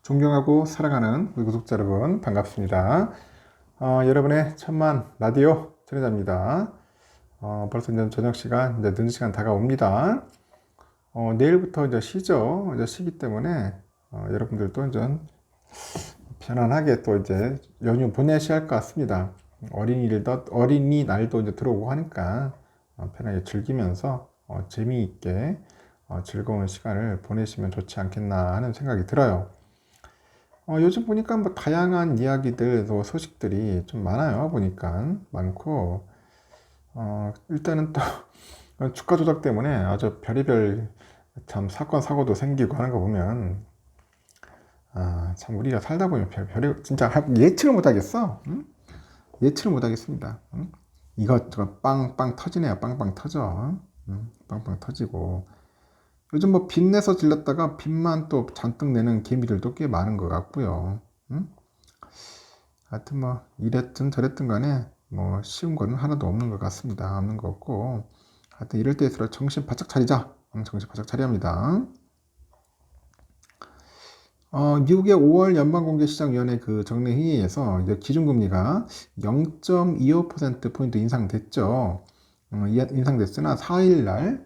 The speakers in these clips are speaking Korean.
존경하고 사랑하는 우리 구독자 여러분 반갑습니다. 여러분의 천만 라디오 청취자입니다. 벌써 이제 저녁 시간, 이제 늦은 시간 다가옵니다. 내일부터 이제 쉬죠. 이제 쉬기 때문에 여러분들도 이제 편안하게 또 이제 연휴 보내셔야 할 것 같습니다. 어린이날도 이제 들어오고 하니까 편하게 즐기면서 재미있게 즐거운 시간을 보내시면 좋지 않겠나 하는 생각이 들어요. 요즘 보니까 뭐 다양한 이야기들, 또 소식들이 좀 많아요. 보니까 많고, 일단은 또 주가 조작 때문에 아주 별의별 참 사건 사고도 생기고 하는 거 보면, 참 우리가 살다 보면 진짜 예측을 못 하겠어. 응? 예측을 못 하겠습니다. 응? 이것저것 빵빵 터지네요. 빵빵 터져. 빵빵 터지고. 요즘 뭐 빚내서 질렀다가 빚만 또 잔뜩 내는 개미들도 꽤 많은 것 같고요. 응? 하여튼 뭐 이랬든 저랬든 간에 뭐 쉬운 거는 하나도 없는 것 같습니다. 없는 거 없고, 하여튼 이럴 때일수록 정신 바짝 차리자. 정신 바짝 차려야 합니다. 미국의 5월 연방공개시장위원회 그 정례 회의에서 이제 기준금리가 0.25%포인트 인상됐죠. 인상됐으나 4일날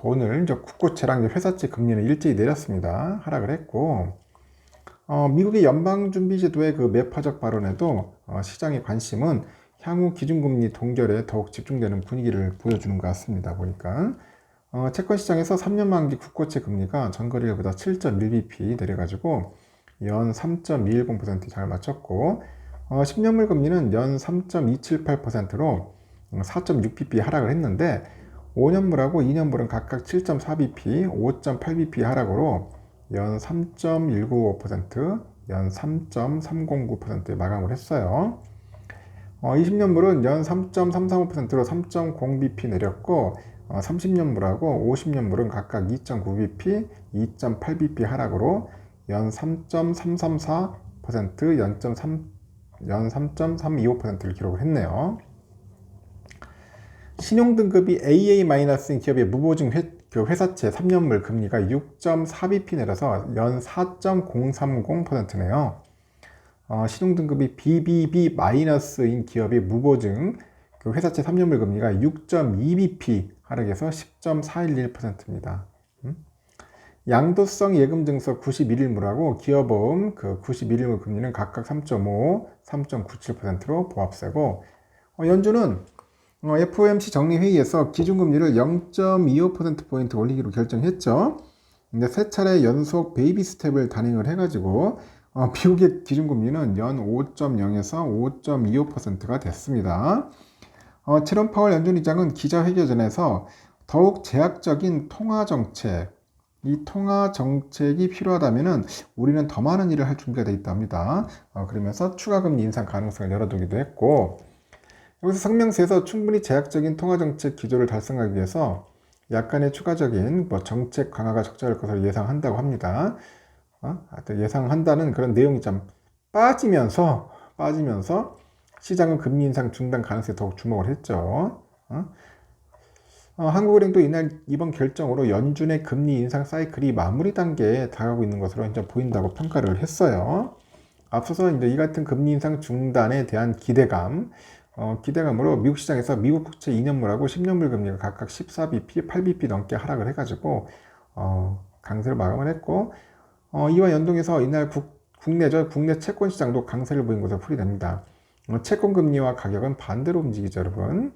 오늘 이제 국고채랑 회사채 금리는 일제히 내렸습니다. 하락을 했고, 미국의 연방준비제도의 그 매파적 발언에도 시장의 관심은 향후 기준금리 동결에 더욱 집중되는 분위기를 보여주는 것 같습니다. 보니까 채권 시장에서 3년 만기 국고채 금리가 전거래일보다 7.1bp 내려가지고 연 3.210% 잘 맞췄고, 10년물 금리는 연 3.278%로 4.6bp 하락을 했는데, 5년물하고 2년물은 각각 7.4bp, 5.8bp 하락으로 연 3.195%, 연 3.309%에 마감을 했어요. 20년물은 연 3.335%로 3.0bp 내렸고, 30년물하고 50년물은 각각 2.9bp, 2.8bp 하락으로 연 3.334%, 연 3.325%를 기록을 했네요. 신용등급이 AA-인 기업의 무보증 회사채 3년물 금리가 6.4bp 내려서 연 4.030%네요. 신용등급이 BBB-인 기업의 무보증 회사채 3년물 금리가 6.2bp 하락해서 10.411%입니다. 양도성 예금증서 91일물하고 기업보험 91일물 금리는 각각 3.5, 3.97%로 보합세고, 연준은 FOMC 정리회의에서 기준금리를 0.25%포인트 올리기로 결정했죠. 근데 세 차례 연속 베이비 스텝을 단행을 해가지고 미국의 기준금리는 연 5.0에서 5.25%가 됐습니다. 제롬 파월 연준의장은 기자회견에서 더욱 제약적인 통화정책, 이 통화정책이 필요하다면 우리는 더 많은 일을 할 준비가 되어 있다 합니다. 그러면서 추가금리 인상 가능성을 열어두기도 했고, 여기서 성명서에서 충분히 제약적인 통화정책 기조를 달성하기 위해서 약간의 추가적인 정책 강화가 적절할 것으로 예상한다고 합니다. 예상한다는 그런 내용이 좀 빠지면서 시장은 금리 인상 중단 가능성에 더욱 주목을 했죠. 한국은행도 이번 결정으로 연준의 금리 인상 사이클이 마무리 단계에 다가가고 있는 것으로 이제 보인다고 평가를 했어요. 앞서서 이제 이 같은 금리 인상 중단에 대한 기대감으로 미국 시장에서 미국 국채 2년물하고 10년물 금리가 각각 14bp, 8bp 넘게 하락을 해가지고 강세를 마감을 했고, 이와 연동해서 이날 국내 채권 시장도 강세를 보인 것으로 풀이됩니다. 채권 금리와 가격은 반대로 움직이죠, 여러분.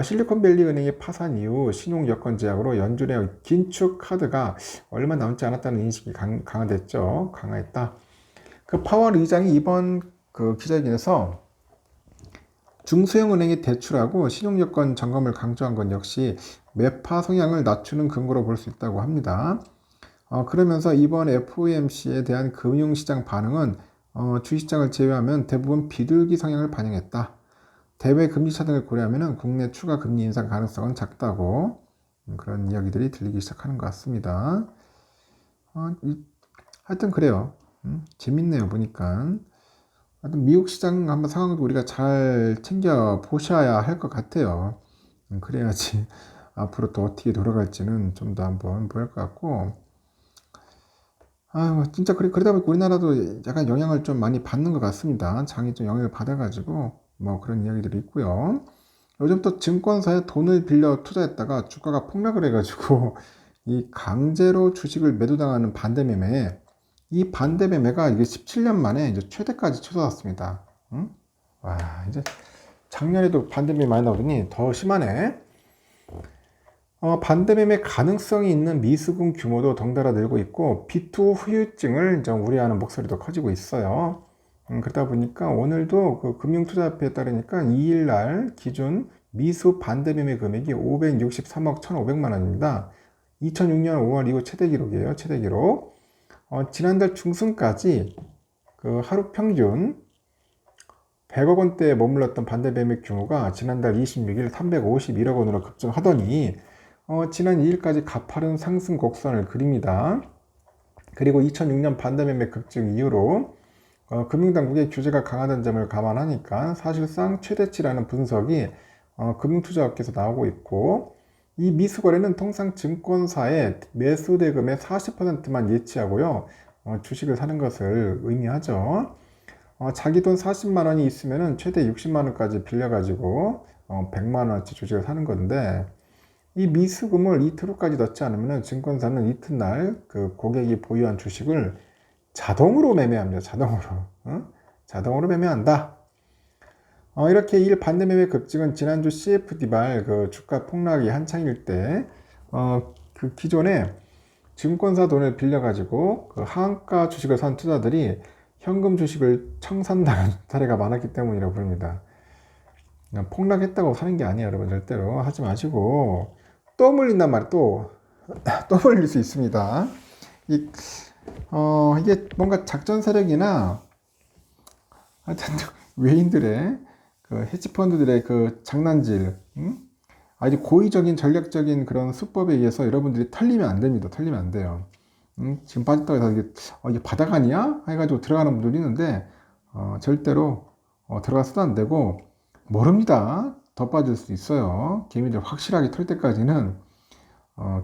실리콘밸리 은행의 파산 이후 신용 여건 제약으로 연준의 긴축 카드가 얼마 남지 않았다는 인식이 강화했다. 파월 의장이 이번 기자회견에서 중소형 은행이 대출하고 신용 여건 점검을 강조한 건 역시 매파 성향을 낮추는 근거로 볼 수 있다고 합니다. 그러면서 이번 FOMC에 대한 금융시장 반응은 주식시장을 제외하면 대부분 비둘기 성향을 반영했다. 대외 금리 차등을 고려하면 국내 추가 금리 인상 가능성은 작다고 그런 이야기들이 들리기 시작하는 것 같습니다. 하여튼 그래요. 재밌네요, 보니까. 하여튼 미국 시장 한번 상황도 우리가 잘 챙겨 보셔야 할 것 같아요. 그래야지 앞으로 또 어떻게 돌아갈지는 좀 더 한번 보일 것 같고, 진짜 그러다 보니까 우리나라도 약간 영향을 좀 많이 받는 것 같습니다. 장이 좀 영향을 받아가지고 뭐 그런 이야기들이 있고요. 요즘 또 증권사에 돈을 빌려 투자했다가 주가가 폭락을 해가지고 이 강제로 주식을 매도당하는 반대매매, 이 반대매매가 이게 17년 만에 이제 최대까지 치솟았습니다. 응? 와, 이제 작년에도 반대매매 많이 나오더니 더 심하네. 반대매매 가능성이 있는 미수금 규모도 덩달아 늘고 있고 비투 후유증을 좀 우려하는 목소리도 커지고 있어요. 그러다 보니까 오늘도 그 금융투자협회에 따르니까 2일날 기준 미수 반대매매 금액이 563억 1,500만 원입니다. 2006년 5월 이후 최대 기록이에요. 최대 기록. 지난달 중순까지 그 하루 평균 100억 원대에 머물렀던 반대매매 규모가 지난달 26일 351억 원으로 급증하더니 지난 2일까지 가파른 상승 곡선을 그립니다. 그리고 2006년 반대매매 급증 이후로 금융당국의 규제가 강화된 점을 감안하니까 사실상 최대치라는 분석이 금융투자업계에서 나오고 있고, 이 미수거래는 통상 증권사의 매수 대금의 40%만 예치하고요, 주식을 사는 것을 의미하죠. 자기 돈 40만 원이 있으면 최대 60만 원까지 빌려가지고 100만 원어치 주식을 사는 건데, 이 미수금을 이틀 후까지 넣지 않으면 증권사는 이튿날 그 고객이 보유한 주식을 자동으로 매매합니다. 자동으로. 자동으로 매매한다. 이렇게 일 반대매매 급증은 지난주 CFD 발 그 주가 폭락이 한창일 때, 그 기존에 증권사 돈을 빌려가지고 그 하한가 주식을 산 투자들이 현금 주식을 청산당한 사례가 많았기 때문이라고 부릅니다. 그냥 폭락했다고 사는 게 아니에요, 여러분. 절대로 하지 마시고. 또 물린단 말이에요. 또 물릴 수 있습니다. 이게 뭔가 작전 세력이나 하여튼 외인들의 그 헤지펀드들의 그 장난질, 아주 고의적인 전략적인 그런 수법에 의해서 여러분들이 털리면 안 됩니다. 털리면 안 돼요. 지금 빠졌다고 해서 이게 바닥 아니야? 해가지고 들어가는 분들이 있는데 절대로 들어가서도 안 되고 모릅니다. 더 빠질 수 있어요. 개미들 확실하게 털 때까지는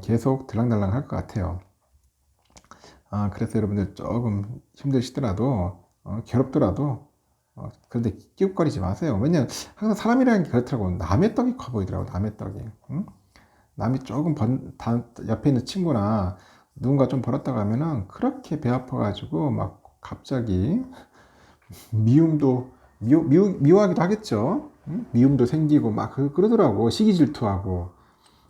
계속 들락날락 할 것 같아요. 그래서 여러분들 조금 힘드시더라도 괴롭더라도 그런데 끼웃거리지 마세요. 왜냐면 항상 사람이라는 게 그렇더라고. 남의 떡이 커 보이더라고. 남의 떡이. 남이 조금 옆에 있는 친구나 누군가 좀 벌었다고 하면은 그렇게 배 아파가지고 막 갑자기 미워하기도 하겠죠. 미움도 생기고 막 그러더라고. 시기 질투하고.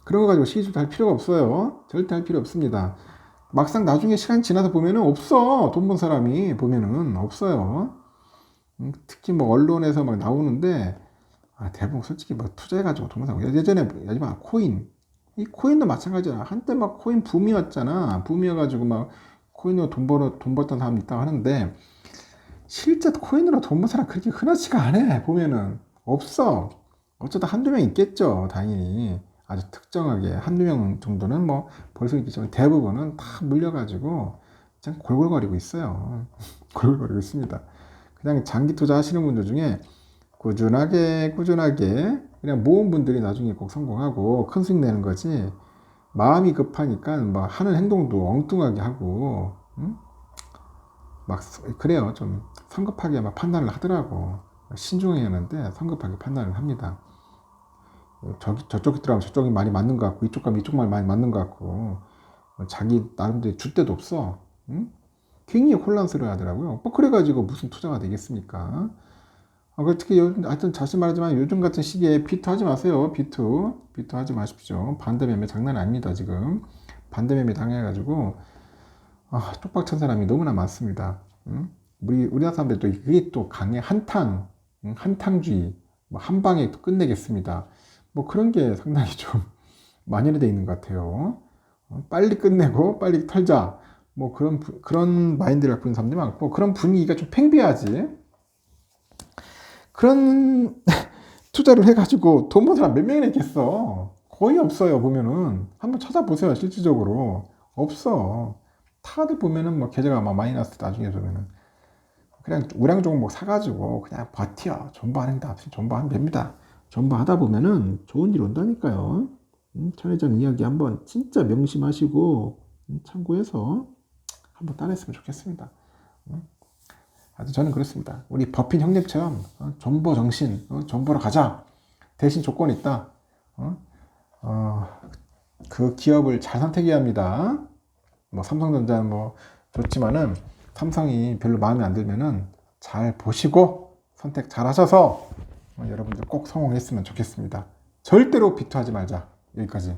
그런 거 가지고 시기 질투 할 필요가 없어요. 절대 할 필요 없습니다. 막상 나중에 시간 지나서 보면은 없어. 돈 번 사람이 보면은 없어요. 특히 뭐 언론에서 막 나오는데 대부분 솔직히 뭐 투자해가지고 돈 번 사고 예전에 코인 이 코인도 마찬가지야. 한때 막 코인 붐이었잖아. 붐이어가지고 막 코인으로 돈 벌던 사람 있다고 하는데 실제 코인으로 돈 번 사람 그렇게 흔하지가 않아. 보면은 없어. 어쩌다 한두 명 있겠죠. 당연히 아주 특정하게 한두 명 정도는 뭐 벌 수 있겠지만 대부분은 다 물려가지고 그냥 골골거리고 있어요. 골골거리고 있습니다. 그냥 장기 투자 하시는 분들 중에 꾸준하게 그냥 모은 분들이 나중에 꼭 성공하고 큰 수익 내는 거지, 마음이 급하니까 막 하는 행동도 엉뚱하게 하고 막 그래요. 좀 성급하게 막 판단을 하더라고. 신중해야 하는데 성급하게 판단을 합니다. 저쪽이 들어가면 저쪽이 많이 맞는 것 같고 이쪽 가면 이쪽 말 많이 맞는 것 같고 자기 나름대로 줄 데도 없어. 굉장히 혼란스러워 하더라고요. 뭐 그래가지고 무슨 투자가 되겠습니까? 특히 요즘, 하여튼 다시 말하지만 요즘 같은 시기에 비투 하지 마세요. 비투 하지 마십시오. 반대매매 장난 아닙니다. 지금 반대매매 당해가지고 쪽박 천 사람이 너무나 많습니다. 우리나라 사람들 또 그게 또 강해. 한탕주의, 뭐 한 방에 또 끝내겠습니다. 뭐 그런 게 상당히 좀 만연되어 있는 것 같아요. 빨리 끝내고 빨리 털자. 뭐 그런 마인드를 갖고 있는 사람들이 많고, 그런 분위기가 좀 팽배하지. 그런 투자를 해가지고 돈 번 사람 몇 명이나 있겠어. 거의 없어요. 보면은 한번 찾아보세요. 실질적으로 없어. 타들 보면은 뭐 계좌가 막 마이너스 나중에 보면은 그냥 우량 종목 사가지고 그냥 버텨. 존버하는 게 존버하면 됩니다. 존버하다 보면은 좋은 일 온다니까요. 전에 전 이야기 한번 진짜 명심하시고 참고해서 한번 따냈으면 좋겠습니다. 아주 저는 그렇습니다. 우리 버핀 형님처럼 존버 정신, 존버로 가자. 대신 조건이 있다. 그 기업을 잘 선택해야 합니다. 뭐 삼성전자는 뭐 좋지만은 삼성이 별로 마음에 안 들면은 잘 보시고 선택 잘 하셔서 여러분들 꼭 성공했으면 좋겠습니다. 절대로 비투하지 말자. 여기까지.